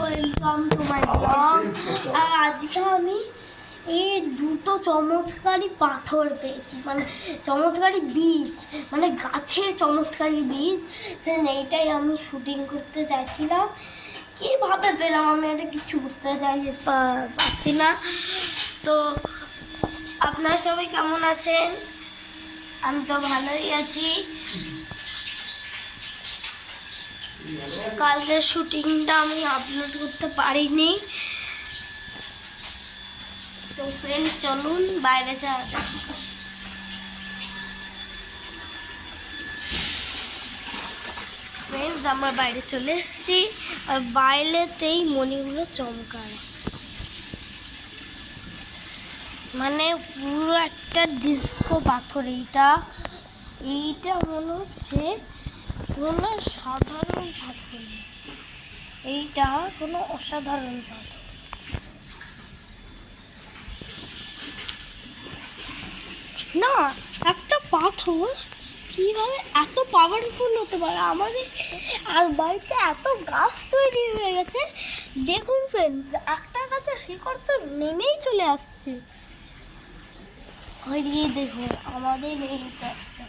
Welcome to my blog. আর আজকে আমি এই দুটো চমৎকারী পাথর পেয়েছি, মানে চমৎকারী বীজ, মানে গাছের চমৎকারী বীজ। এইটাই আমি শুটিং করতে চাইছিলাম। কীভাবে পেলাম আমি এটা কিছু বুঝতে পারছি না। তো আপনারা সবাই কেমন আছেন? আমি তো ভালোই আছি। কালকের শুটিংটা আমি আপলোড করতে পারিনি, তো ফ্রেন্ডস চলুন বাইরে যাওয়া যাক। ফ্রেন্ডস আমরা বাইরে চলে এসেছি, আর বাইরেতেই মণিগুলো চমকায়, মানে পুরো একটা ডিস্কো পাথর। এইটা মনে হচ্ছে কোনো সাধারণ পাথর, এইটা কোনো অসাধারণ পাথর না। একটা পাথর কিভাবে এত পাওয়ারফুল হতে পারে? আমাদের আর বাড়িতে এত গাছ তৈরি হয়ে গেছে, দেখুন ফ্রেন্ডস, একটা গাছের শিকড় তো নেমেই চলে আসছে। ওই দেখুন আমাদের এই গাছটা,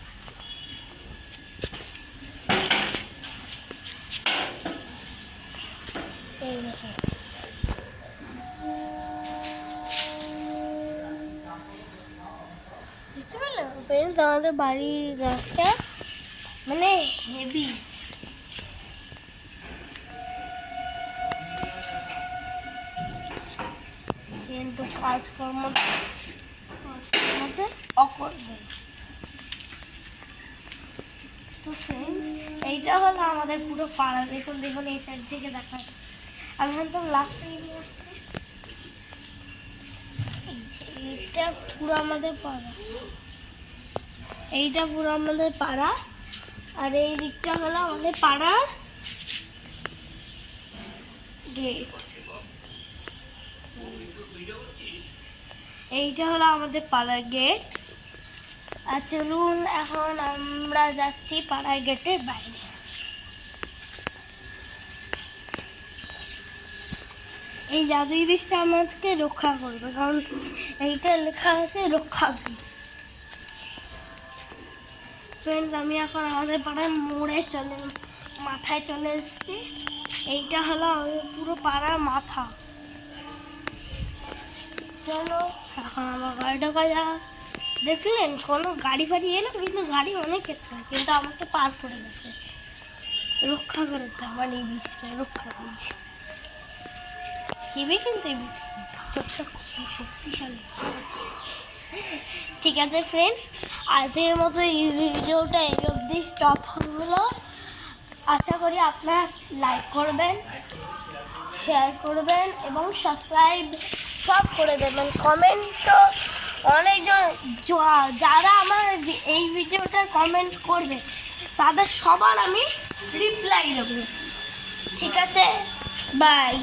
এই দেখুন বুঝতে পারলাম ফ্রেন্ডস, আমাদের বাড়ির গাছটা মানে হেভি। কিন্তু কাজকর্ম অকর্ম। তো ফ্রেন্ডস এইটা হলো আমাদের পুরো পাড়া। দেখুন দেখুন এই সাইড থেকে দেখা, আমি হয়তো লাস্ট নিয়ে আসছি। এইটা পুরো আমাদের পাড়া, এইটা পুরো আমাদের পাড়া, আর এই দিকটা হলো আমাদের পাড়ার গেট। এইটা হলো আমাদের পাড়ার গেট। আর চলুন এখন আমরা যাচ্ছি পাড়ার গেটের বাইরে। এই জাদুই বীজটা আমাদেরকে রক্ষা করবে, কারণ এইটা লেখা আছে রক্ষা বীজ। ফ্রেন্ডস আমি এখন আমাদের পাড়ার মাথায় চলে এসেছি। এইটা হলো আমাদের পুরো পাড়ার মাথা। চলো এখন আমার গাড়ি ঢোকা যাক। দেখলেন কোনো গাড়ি ফাড়ি এলো, কিন্তু গাড়ি অনেক ক্ষেত্রে, কিন্তু আমাকে পার করে গেছে, রক্ষা করেছে আমার এই বীজটা, রক্ষা বীজ হেবে। কিন্তু এই পাথরটা খুব শক্তিশালী। ঠিক আছে ফ্রেন্ডস, আজকের মতো এই ভিডিওটা এই অবধি স্টপ হলো। আশা করি আপনারা লাইক করবেন, শেয়ার করবেন এবং সাবস্ক্রাইব সব করে দেবেন। কমেন্টও অনেকজন, যারা আমার এই ভিডিওটা কমেন্ট করবে তাদের সবার আমি রিপ্লাই দেবো। ঠিক আছে, বাই।